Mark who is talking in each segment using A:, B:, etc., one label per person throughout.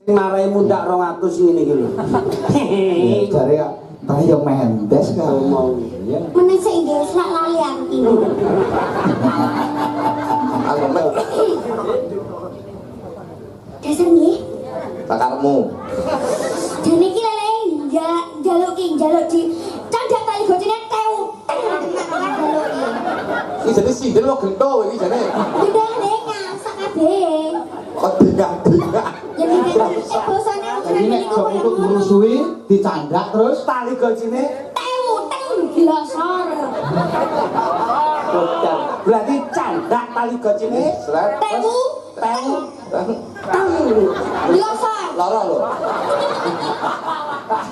A: Marai mundak 200 ngene iki lho.
B: Jare kaya mendes karo mau.
C: Meneh sik nggih sak lali aku.
D: Aku mek
C: Dasar nggih.
D: bakarmu.
C: Jane iki lele njaluk di candak tali gocine tew.
D: Iki jane sindel kok gento iki jane.
C: Udah dengar sak kabeh.
D: Kok dengak-dengak.
C: Jadi bosane
B: Jadi nek jok untuk ngurusui dicandak terus
A: Tali gocine
C: tew glosor.
A: berarti candak tali gocine
D: Sret.
C: Tew glosor.
D: Lara lho.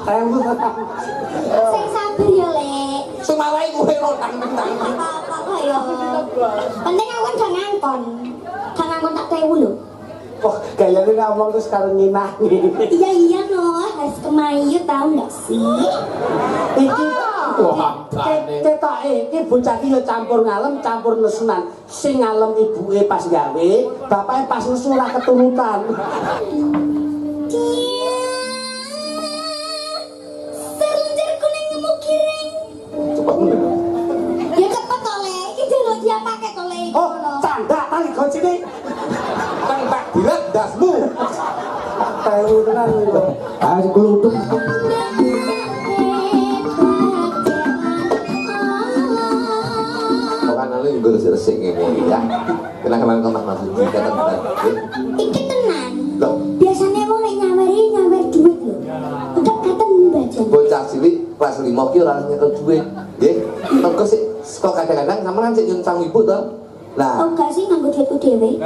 A: tewu
C: Sing sabar ya, Lek.
D: Sing marai kowe lho tang-tang.
C: Apa ya? Penting aku kan ngangkon. Gak ngangkon tak tewu lho.
A: kok gayane ngomong terus karo nginangi
C: Iya no, harus kemayu tau gak sih?
A: iki
B: wah
A: ketoke iki bocah iki ya campur ngalem campur nesunan sing ngalem ibuke pas gawe bapake pas nesu ora keturutan
C: Selenjar kuning nemu kiring.
D: Coba meneh.
C: Ya cepet to, Lek. Iki jaluk dia pakai to, Lek.
A: oh candak tali gocine
D: Nang tak dilet dasmu.
A: tewu tenan lho
B: ah kluthuk
D: Kan ana yo resik-resik ngene ya. Kenang-kenang ke Mas Masudi kata bener.
C: Iki tenan.
D: Loh,
C: Biasanya wong nek nyawer duit lho. Udah katen bajan.
D: bocah cilik kelas 5 ki ora nyekel duit. Nggih. Mengko sik kok kadang-kadang sampean sik nyuntang ibu to. Lah,
C: Oh gak sih nganggo duitku dhewe.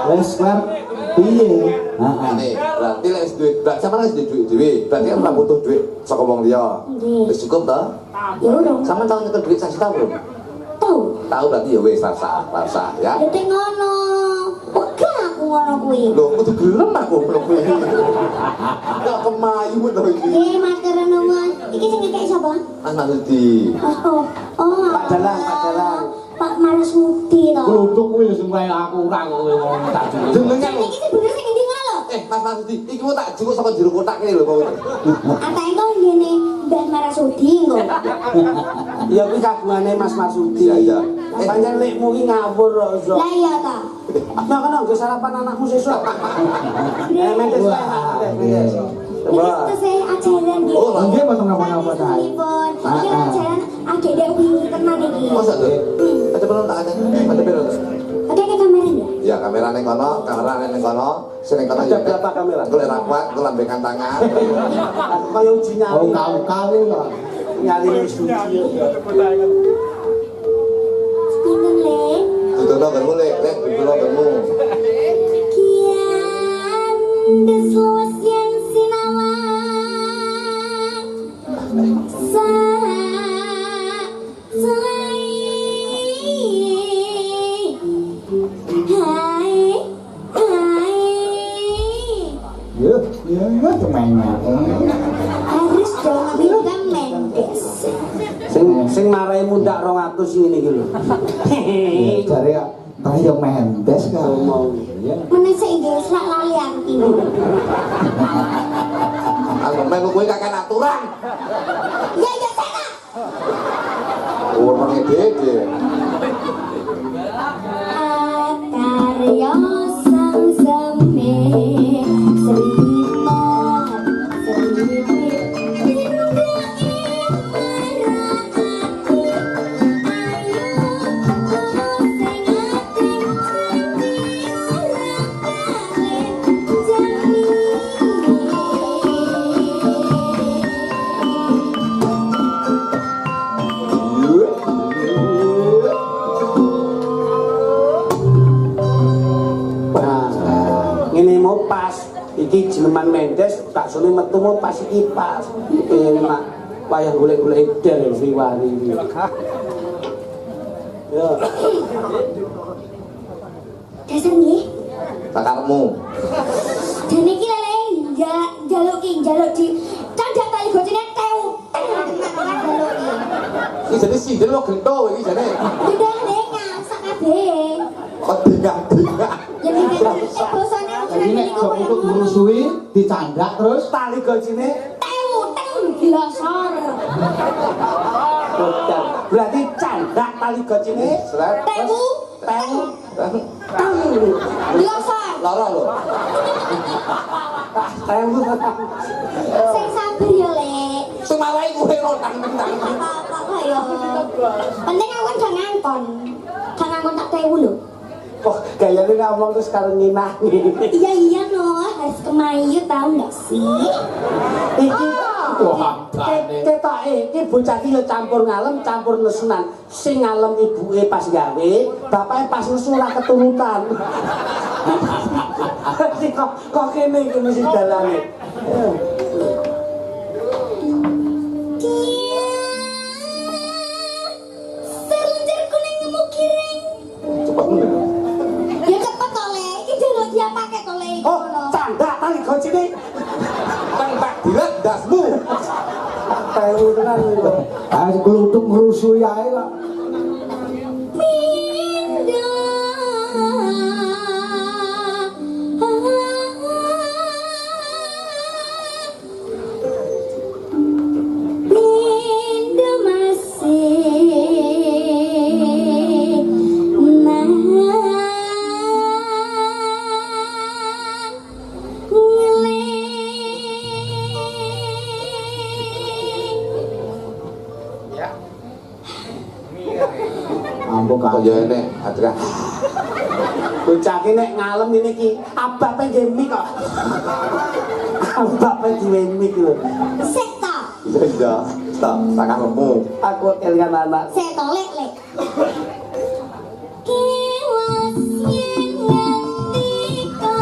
B: wes klar piye heeh
D: ini berarti lek wis duit, berarti sampean wis duit dhewe. Berarti kan ora butuh duit saka wong liya.
C: Nggih.
D: Wis cukup to?
C: Ya urung.
D: Sampean tau nyekel duit 1 juta belum?
C: Tahu.
D: Tahu berarti ya wis rasa ya.
C: Ya tek ngono. Oke aku ngono kuwi.
D: Lho, kudu gelem aku ngono kuwi. Kok kemayu to iki.
C: Nggih, matur nuwun. Iki sing ngekek sapa?
D: Mas Masudi.
C: Oh.
A: Pak Dalang, Pak Dalang.
C: Pak Marasudi to.
B: kluthuk kuwi sing kaya aku ora kowe ngomong tak jujur
D: Jenenge
C: Jadi
D: lho.
C: iki sebenarnya sing endi ngono lho?
D: Mas Masudi, iki mau tak jukuk saka jero kotak kene lho kok.
C: Atake kok ngene Mbah Marasudi engko.
A: ya kuwi kagungane Mas Marsudi
D: Iya.
A: pancen lekmu ki ngawur kok iso
C: Lah iya ta.
A: nah kan nggo sarapan anakmu sesuk mentes mentes coba
C: Iki saya ajaran nggih.
D: Oh, lah.
B: nggih mboten napa-napa ta
C: Pun. Iki ajaran agek dek wingi tenan iki.
D: Masa lho? Ada belum tak ada? Ada belum?
C: Ada ke kamera ndak?
D: Ya kamera ning kono, kamera ning kono, sing kono
A: Ada berapa kamera?
D: Golek ra kuat, engko lambekan tangan.
A: kaya uji
B: oh
A: nyali
B: kau kok
A: nyali wis uji
C: Pinten le?
D: Dudono nggonmu lek dudono nggonmu.
C: Kian deslosian sinawang sa selai hai
B: yo yo temennya
C: harus dong bintang Mendes.
A: sing marai mundak 200 ngene iki lho
B: jare kaya mendes karo mau.
C: Meneh sik nggih sak lali aku.
D: Aku mengko kowe kakek aturan.
C: Ya sana.
D: Urung dede.
C: Akarya sang seme Srima Srimi Dirgai marake Ayo kono sing ati Janji ora kale Janji
A: ngene mau pas iki jeneman Mendes tak sune metu mau pas iki pas enak wayah golek-golek edel riwari iki ya
C: Dasar nggih.
D: Bakarmu.
C: Dan iki lele njaluk di candak tali gocine tew.
D: Iki jane sindel kok gento iki jane.
C: Udah dengar sak kabeh.
D: Kok dengak-dengak.
C: Ya nek bosone
B: Jadi nek jok untuk ngrusui dicandak terus
A: tali gojine
C: tewu glosor.
A: Betul. Berarti candak tali gojine
D: Seret.
C: Tewu glosor.
D: Lara lho.
A: tewu
C: Sing sabar ya, Lek.
D: Sing marai kuwe lho tang-tang.
C: Apa ya? Penting aku kan gak ngangkon. Gak ngangkon tak tewu lho.
A: kok gayane ngomong terus karo nginangi
C: Iya no, harus kemayu tahu nggak sih?
A: iki ketoke iki bocah iki ya campur ngalem campur nesunan sing ngalem ibuke pas gawe bapake pas nesu ora keturutan kok kene iki mesti dalane
C: Serunjer kuning nemu kiring.
D: Cepet men.
C: Ya cepet tole, iki dulu dia pakai tole.
A: oh candak tali gojine
D: Tang tak dilat dasmu.
A: tewu tenan lho
B: ah kluthuk ngrusui ae kok. Ampun
D: Kok
B: Kak.
D: ya enek Adra.
A: bocah iki nek ngalem ngene iki abape nggih mik kok abape diwe mik lho
C: Sekta,
D: Iya. Tak lemu.
A: aku kelingan anak
C: sekta lek. Kiwas yen ngendika,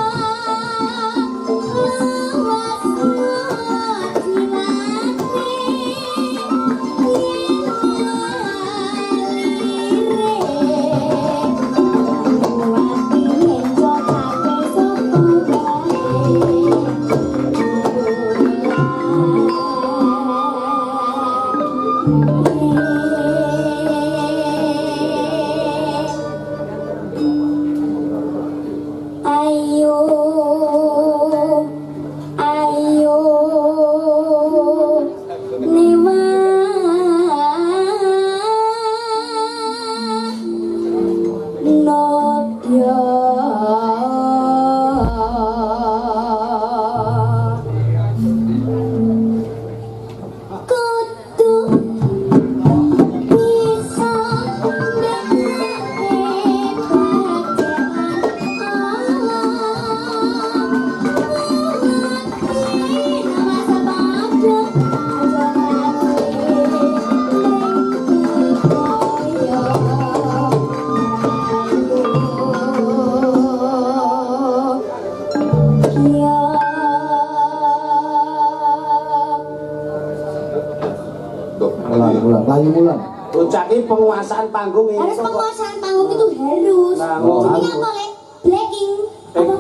C: lawas
B: Mulan, layu mulan.
A: bocah iki penguasaan panggung ini
C: harus penguasaan panggung itu harus. Ini apa lek? Blacking. Apa?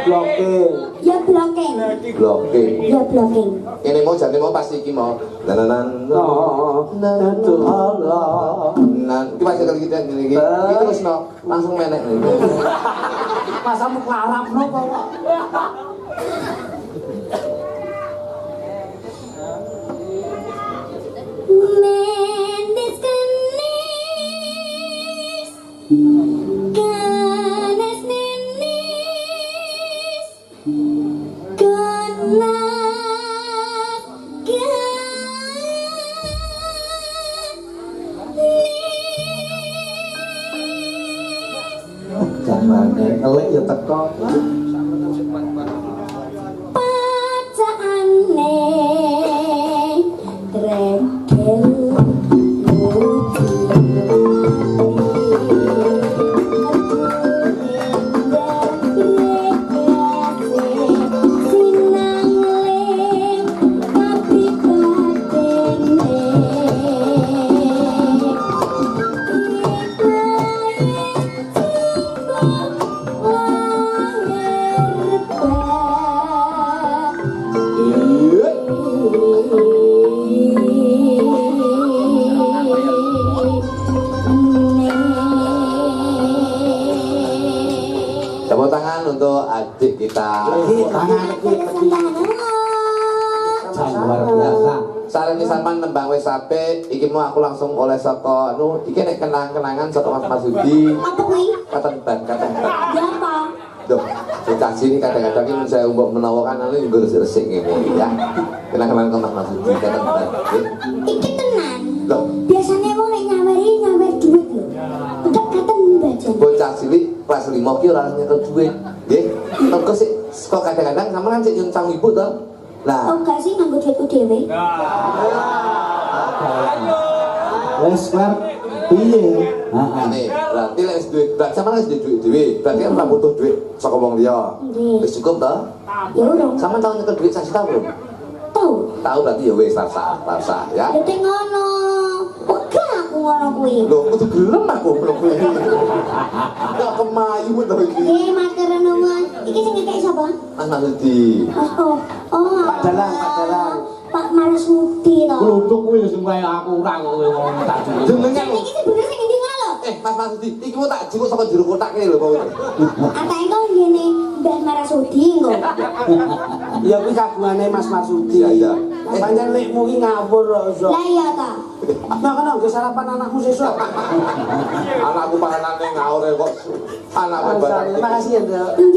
A: blocking
C: Ya blocking.
D: Bloke.
C: Ya blocking.
D: Ini mau jadi mau pasti iki mau. Nanan.
A: itu Allah
D: Nan, iki masih kali kita gini iki. Iki terus no, langsung menek nih.
A: masa mau ngarap no kok
C: Mendes kenis, ganas nenis, ganas
B: Jamane ngelik ya teko.
C: pacaane tregel
D: adik kita.
B: Tangan iki luar biasa.
D: Sarene sampean nembang wis apik, iki mau aku langsung oleh saka anu, iki nek kenang-kenangan saka Mas Masudi.
C: Apa kuwi?
D: Katen ban.
C: Ya apa?
D: Duh, bocah sini kadang-kadang ini saya mbok menawa kan anu nggo resik-resik ngene ya. Kenang-kenangan ke Mas Masudi katen ban.
C: Iki tenan.
D: Loh,
C: Biasanya wong nek nyawer duit lho. Udah katen bajan.
D: bocah cilik kelas 5 ki ora nyekel duit. Nggih. Mergo sik kok kadang-kadang sampean sik nyuncang ibu to. Lah,
C: Oh gak sih nganggo duitku dhewe.
B: Wes Klar, piye? Heeh.
D: ini berarti lek wis duit, berarti sampean wis duit dhewe. Berarti kan ora butuh duit saka wong liya.
C: Nggih.
D: Wis cukup to?
C: Ya urung.
D: Sampean tau nyekel duit 1 juta belum?
C: Tahu.
D: Tahu berarti ya wis rasa ya.
C: Ya teh ngono. Wegah aku ngono kuwi.
D: Lho, kudu gelem aku belum kuwi. Ya kemayu to iki.
C: Nggih, matur nuwun. Iki sing ngekek sapa?
D: Mas Masudi.
C: Mas oh. Oh.
A: Pak Dalang, Pak Dalang.
C: Pak Marasudi to.
B: Kluthuk kuwi sing kaya aku ora kok kowe ngomong tak dulu.
D: Jenengan
C: Iki sing bener sing endi ngono lho.
D: Mas Masudi, iki mau tak jukuk saka jero kotak kene lho kok.
C: Atake kok ngene Mbah Marasudi engko.
A: Ya kuwi kagungane Mas Marsudi.
D: Iya, iya.
A: Pancen lekmu ki ngawur kok iso.
C: Lah iya ta.
A: Nah, kan nggo sarapan anakmu sesuk.
D: Anakku panganane ngaure kok. Anakku
A: Terima
D: barang.
A: kasih ya, Nduk.
C: Nggih.